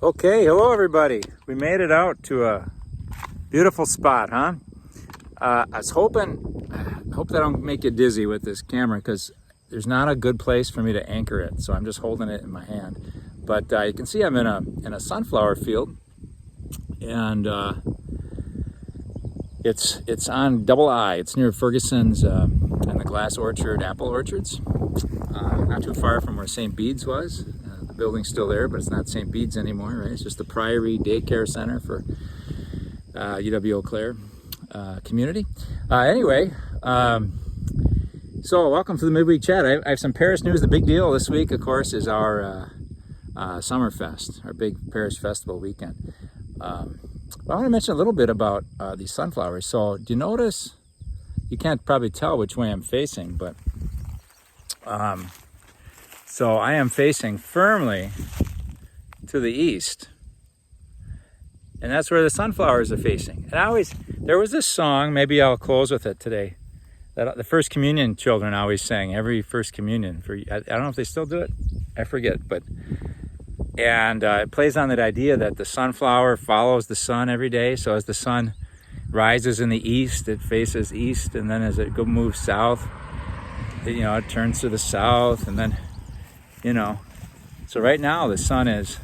Okay, hello everybody. We made it out to a beautiful spot, huh? I hope that I don't make you dizzy with this camera because there's not a good place for me to anchor it, so I'm just holding it in my hand. But you can see I'm in a sunflower field, and it's on Double I. It's near Ferguson's and the Glass Orchard apple orchards, not too far from where St. Bede's was. The building's still there, but it's not St. Bede's anymore, right? It's just the Priory Daycare Center for UW Eau Claire community. Anyway, so welcome to the Midweek Chat. I have some parish news. The big deal this week, of course, is our Summerfest, our big parish festival weekend. I want to mention a little bit about these sunflowers. So do you notice, you can't probably tell which way I'm facing, but so I am facing firmly to the east, and that's where the sunflowers are facing. And there was this song, maybe I'll close with it today, that the First Communion children always sang every First Communion. I don't know if they still do it, I forget, and it plays on that idea that the sunflower follows the sun every day. So as the sun rises in the east, it faces east, and then as it moves south, it turns to the south, and then, so right now the sun is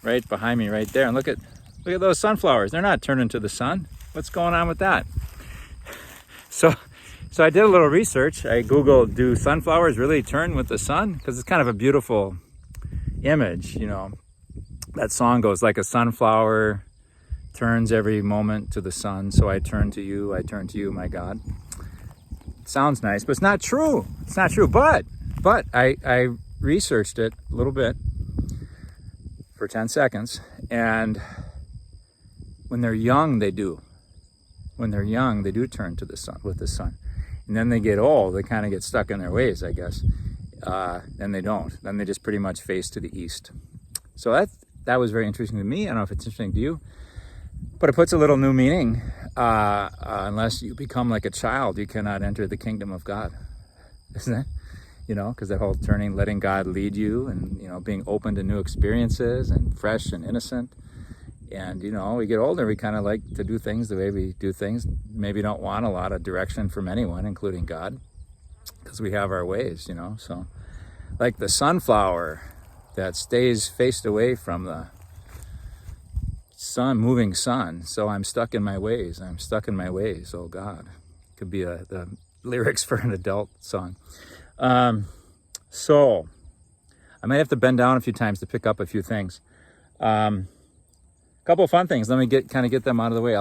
right behind me right there, and look at those sunflowers. They're not turning to the sun. What's going on with that? So I did a little research. I Googled, do sunflowers really turn with the sun? Because it's kind of a beautiful image, that song goes like a sunflower turns every moment to the sun. So I turn to you, my God. It sounds nice, but it's not true. But I researched it a little bit for 10 seconds, and when they're young, they do. When they're young, they do turn to the sun, with the sun. And then they get old, they kind of get stuck in their ways, I guess. Then they don't. Then they just pretty much face to the east. So that was very interesting to me. I don't know if it's interesting to you, but it puts a little new meaning. Unless you become like a child, you cannot enter the kingdom of God, isn't it? Because that whole turning, letting God lead you, and being open to new experiences and fresh and innocent. And we get older, we kind of like to do things the way we do things. Maybe don't want a lot of direction from anyone, including God, because we have our ways, So like the that stays faced away from the moving sun. So I'm stuck in my ways. Oh God. Could be the lyrics for an adult song. So I might have to bend down a few times to pick up a few things. Couple of fun things. Let me get them out of the way.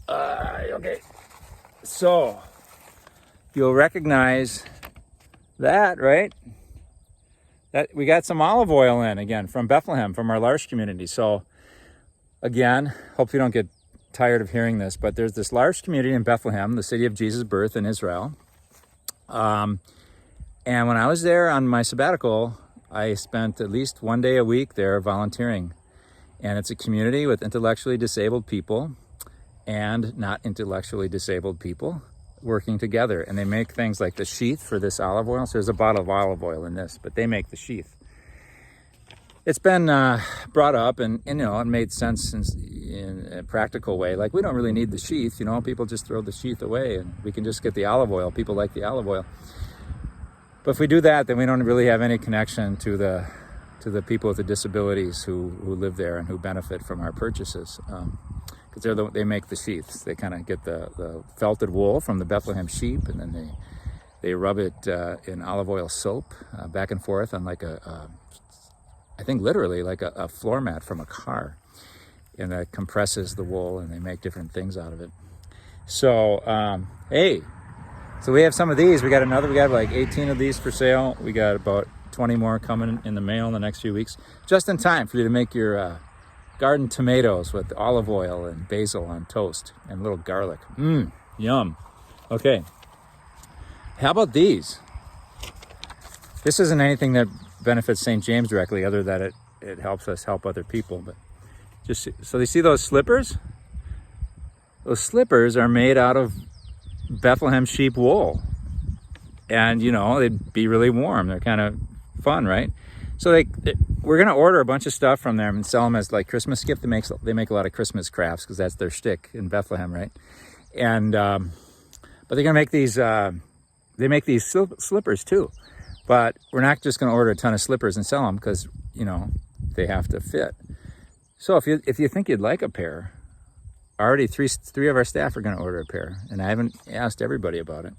Okay. So you'll recognize that, right? That we got some olive oil in again from Bethlehem, from our L'Arche community. So again, hope you don't get tired of hearing this, but there's this L'Arche community in Bethlehem, the city of Jesus' birth in Israel. And when I was there on my sabbatical, I spent at least one day a week there volunteering. And it's a community with intellectually disabled people and not intellectually disabled people working together. And they make things like the sheath for this olive oil. So there's a bottle of olive oil in this, but they make the sheath. It's been brought up, and it made sense in a practical way. Like, we don't really need the sheath, people just throw the sheath away and we can just get the olive oil. People like the olive oil. But if we do that, then we don't really have any connection to the people with the disabilities who live there and who benefit from our purchases. Because they make the sheaths. They kind of get the felted wool from the Bethlehem sheep, and then they rub it in olive oil soap back and forth on I think literally like a floor mat from a car. And that compresses the wool, and they make different things out of it. So, so we have some of these. We got like 18 of these for sale. We got about 20 more coming in the mail in the next few weeks, just in time for you to make your garden tomatoes with olive oil and basil on toast and a little garlic. Yum. Okay. How about these? This isn't anything that benefits St. James directly, other than it helps us help other people. But so you see those slippers? Those slippers are made out of Bethlehem sheep wool. And, they'd be really warm. They're kind of fun, right? So we're gonna order a bunch of stuff from them and sell them as like Christmas gift. They make a lot of Christmas crafts because that's their shtick in Bethlehem, right? And but they're gonna make these. They make these slippers too, but we're not just gonna order a ton of slippers and sell them because they have to fit. So if you think you'd like a pair, already three of our staff are gonna order a pair, and I haven't asked everybody about it.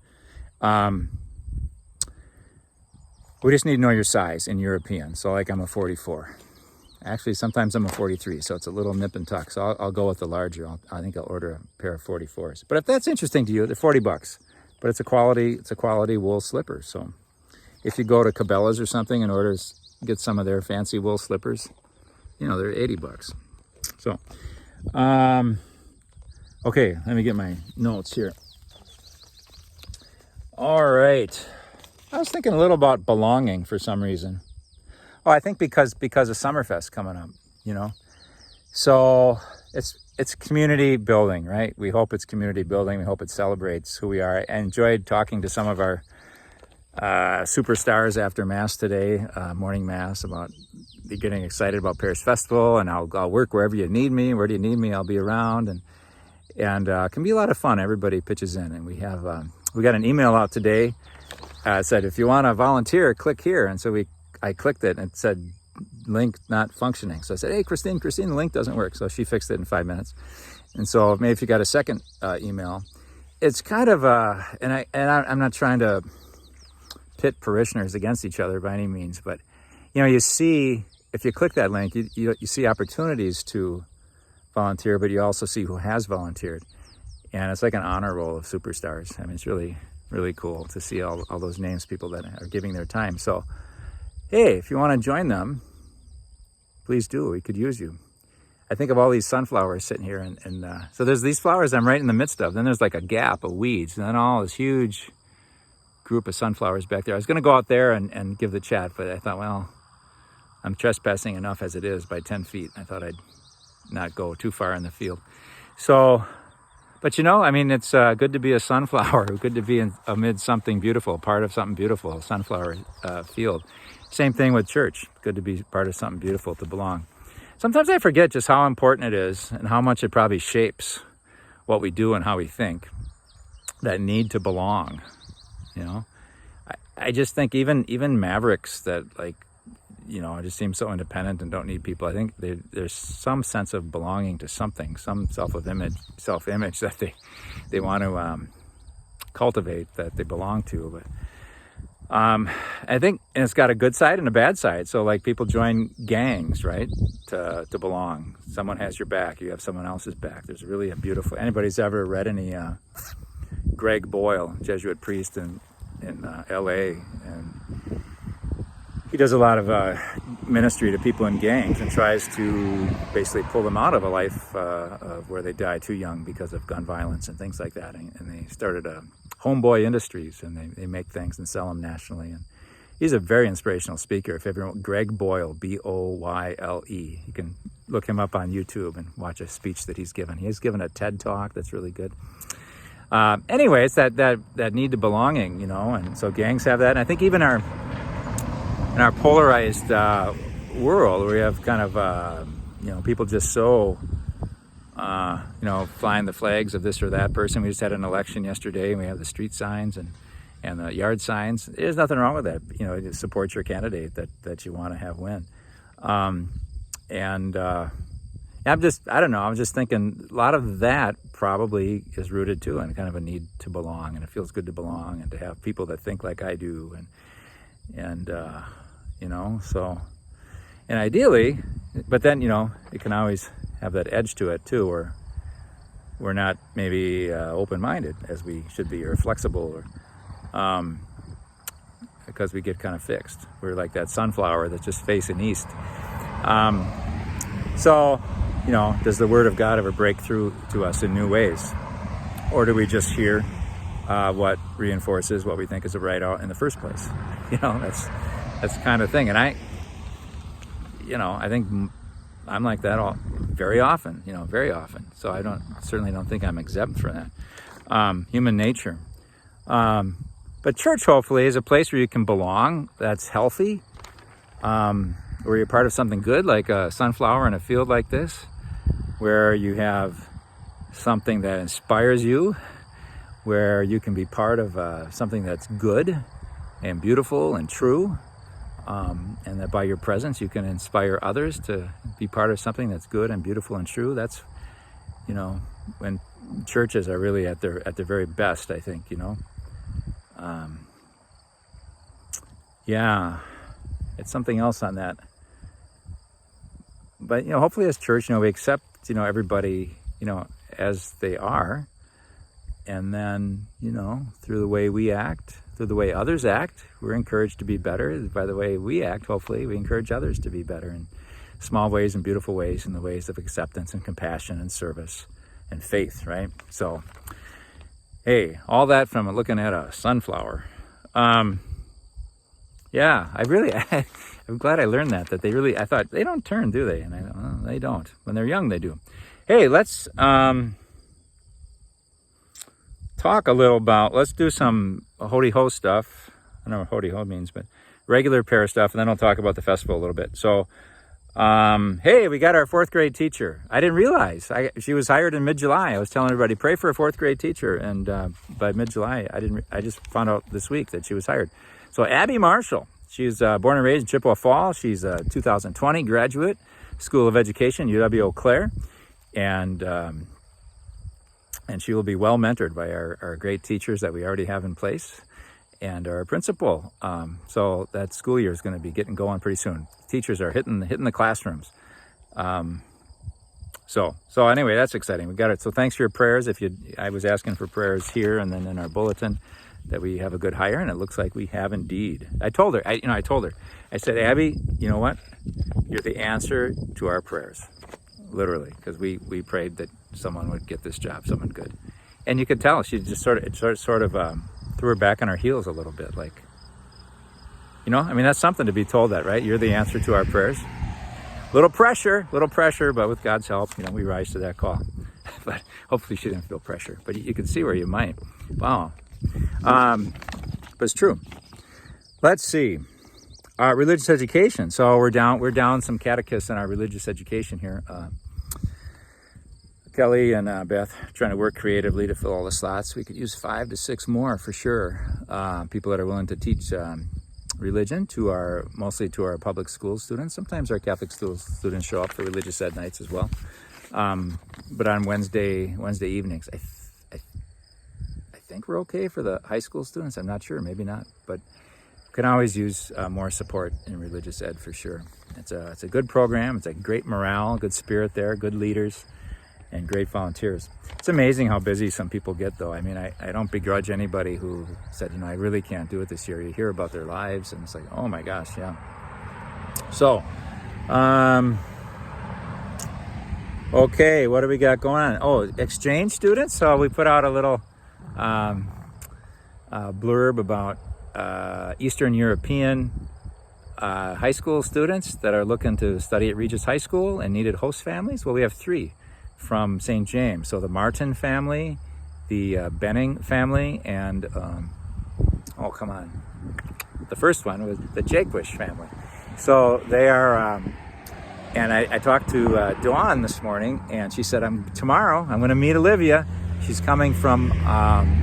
We just need to know your size in European. So like I'm a 44. Actually, sometimes I'm a 43, so it's a little nip and tuck. So I'll go with the larger. I think I'll order a pair of 44s. But if that's interesting to you, they're $40. But it's a quality wool slipper. So if you go to Cabela's or something and get some of their fancy wool slippers, they're $80. So, okay, let me get my notes here. All right. I was thinking a little about belonging for some reason. Oh, I think because of Summerfest coming up, So it's community building, right? We hope it's community building. We hope it celebrates who we are. I enjoyed talking to some of our superstars after Mass today, morning Mass, about getting excited about Parish Festival, and I'll work wherever you need me. Where do you need me? I'll be around, and it can be a lot of fun. Everybody pitches in, and we got an email out today. It said, if you want to volunteer, click here. And so I clicked it and it said link not functioning. So I said, hey, Christine, the link doesn't work. So she fixed it in 5 minutes. And so maybe if you got a second email, it's kind of I'm not trying to pit parishioners against each other by any means, but you see, if you click that link, you see opportunities to volunteer, but you also see who has volunteered. And it's like an honor roll of superstars. I mean, it's really, really cool to see all those names, people that are giving their time. So, hey, if you want to join them, please do. We could use you. I think of all these sunflowers sitting here, and so there's these flowers I'm right in the midst of. Then there's like a gap of weeds, and then all this huge group of sunflowers back there. I was going to go out there and give the chat, but I thought, well, I'm trespassing enough as it is by 10 feet. I thought I'd not go too far in the field. So, but it's good to be a sunflower, good to be amid something beautiful, part of something beautiful, a sunflower field. Same thing with church, good to be part of something beautiful, to belong. Sometimes I forget just how important it is and how much it probably shapes what we do and how we think, that need to belong. I just think even mavericks that just seem so independent and don't need people. I think there's some sense of belonging to something, some self-image that they want to cultivate, that they belong to. But I think, and it's got a good side and a bad side. So like people join gangs, right, to belong. Someone has your back, you have someone else's back. There's really a beautiful. Anybody's ever read any Greg Boyle, Jesuit priest in L.A. and he does a lot of ministry to people in gangs and tries to basically pull them out of a life of where they die too young because of gun violence and things like that. And they started Homeboy Industries, and they make things and sell them nationally. And he's a very inspirational speaker. If everyone, Greg Boyle, Boyle, you can look him up on YouTube and watch a speech that he's given. He's given a TED Talk that's really good. Anyway, it's that need to belonging, and so gangs have that. And I think even in our polarized world, where we have kind of, people just so, flying the flags of this or that person. We just had an election yesterday, and we have the street signs and the yard signs. There's nothing wrong with that. To support your candidate that you want to have win. I don't know. I'm just thinking a lot of that probably is rooted too in kind of a need to belong, and it feels good to belong and to have people that think like I do, and so, and ideally, but then it can always have that edge to it too, where we're not maybe open-minded as we should be, or flexible, or because we get kind of fixed. We're like that sunflower that's just facing east. So, does the Word of God ever break through to us in new ways? Or do we just hear what reinforces what we think is right out in the first place? That's the kind of thing. And I think I'm like that very often, very often. So I certainly don't think I'm exempt from that. Human nature. But church, hopefully, is a place where you can belong, that's healthy, where you're part of something good, like a sunflower in a field like this, where you have something that inspires you, where you can be part of something that's good and beautiful and true, and that by your presence you can inspire others to be part of something that's good and beautiful and true. That's, when churches are really at their very best, I think. Yeah, it's something else on that. But hopefully as church, we accept everybody as they are, and then through the way we act, through the way others act, we're encouraged to be better. By the way we act, hopefully we encourage others to be better in small ways and beautiful ways, in the ways of acceptance and compassion and service and faith, right? So hey, all that from looking at a sunflower. Yeah, I'm glad I learned that they really, I thought they don't turn, do they? And I thought, they don't. When they're young, they do. Hey, let's talk a little about, let's do some Hody Ho stuff. I don't know what Hody Ho means, but regular pair stuff, and then I'll talk about the festival a little bit. So, hey, we got our 4th grade teacher. I didn't realize she was hired in mid-July. I was telling everybody, pray for a 4th grade teacher, and by mid-July, I just found out this week that she was hired. So Abby Marshall, she's born and raised in Chippewa Falls. She's a 2020 graduate, School of Education, UW Eau Claire, and she will be well mentored by our great teachers that we already have in place, and our principal. So that school year is going to be getting going pretty soon. Teachers are hitting the classrooms. So anyway, that's exciting. We got it. So thanks for your prayers. I was asking for prayers here and then in our bulletin that we have a good hire, and it looks like we have indeed. I told her, I said, Abby, you know what? You're the answer to our prayers, literally, because we prayed that someone would get this job, someone good. And you could tell she just sort of threw her back on her heels a little bit, like, that's something to be told that, right? You're the answer to our prayers. Little pressure, but with God's help, we rise to that call. But hopefully she didn't feel pressure, but you can see where you might. Wow. But it's true. Let's see. Religious education. So we're down some catechists in our religious education here. Kelly and Beth trying to work creatively to fill all the slots. We could use 5 to 6 more for sure. People that are willing to teach religion mostly to our public school students. Sometimes our Catholic school students show up for religious ed nights as well. But on Wednesday evenings, I think we're okay for the high school students. I'm not sure, maybe not, but can always use more support in religious ed for sure. It's a good program. It's a great morale, good spirit there, good leaders, and great volunteers. It's amazing how busy some people get, though. I mean, I don't begrudge anybody who said, I really can't do it this year. You hear about their lives, and it's like, oh my gosh, yeah. So, okay, what do we got going on? Oh, exchange students. So we put out a little blurb about Eastern European high school students that are looking to study at Regis High School and needed host families. Well, we have 3 from St. James. So the Martin family, the Benning family, and the first one was the Jakewish family. So they are, and I talked to Dawn this morning, and she said, tomorrow I'm going to meet Olivia. She's coming from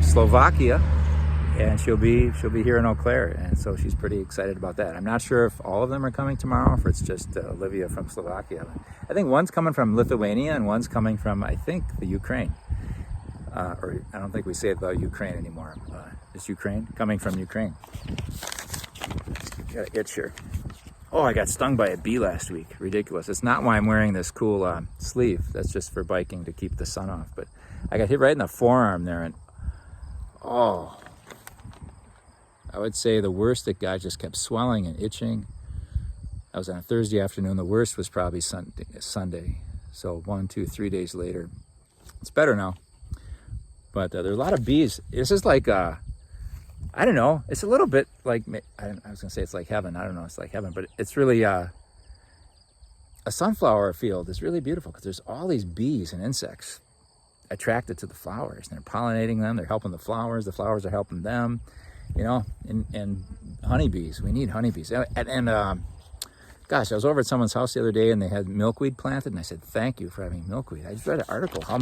Slovakia, and she'll be here in Eau Claire, and so she's pretty excited about that. I'm not sure if all of them are coming tomorrow, or if it's just Olivia from Slovakia. I think one's coming from Lithuania, and one's coming from, I think, the Ukraine. Or I don't think we say it about Ukraine anymore. It's Ukraine, coming from Ukraine. Got an itch here. Oh, I got stung by a bee last week. Ridiculous. It's not why I'm wearing this cool sleeve. That's just for biking to keep the sun off. But I got hit right in the forearm there, and I would say the worst, it got just kept swelling and itching. That was on a Thursday afternoon. The worst was probably Sunday. So 1, 2, 3 days later. It's better now. But there's a lot of bees. This is like, I don't know. It's a little bit like, I was going to say it's like heaven. I don't know. It's like heaven. But it's really, a sunflower field is really beautiful because there's all these bees and insects attracted to the flowers. They're pollinating them. They're helping the flowers. The flowers are helping them. And honeybees. We need honeybees. And Gosh, I was over at someone's house the other day and they had milkweed planted, and I said, thank you for having milkweed. I just read an article how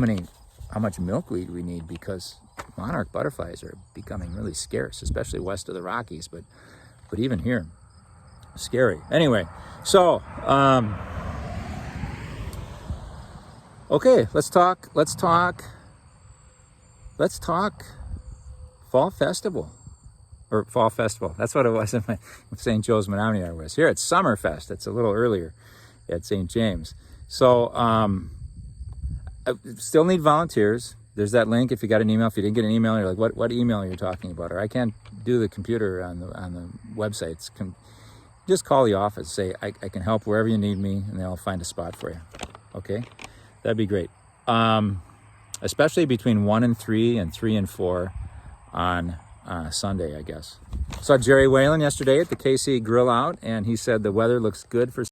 much milkweed we need because monarch butterflies are becoming really scarce, especially west of the Rockies, but even here, scary. Anyway, so okay, let's talk Fall Festival. Or Fall Festival. That's what it was in St. Joe's, Menominee I was. Here it's Summerfest. It's a little earlier at St. James. So I still need volunteers. There's that link if you got an email. If you didn't get an email, you're like, what email are you talking about? Or I can't do the computer on the websites. Just call the office. Say, I can help wherever you need me, and then I'll find a spot for you. Okay? That'd be great. Especially between 1 and 3 and 3 and 4 on Sunday, I guess. Saw Jerry Whalen yesterday at the KC Grill Out, and he said the weather looks good for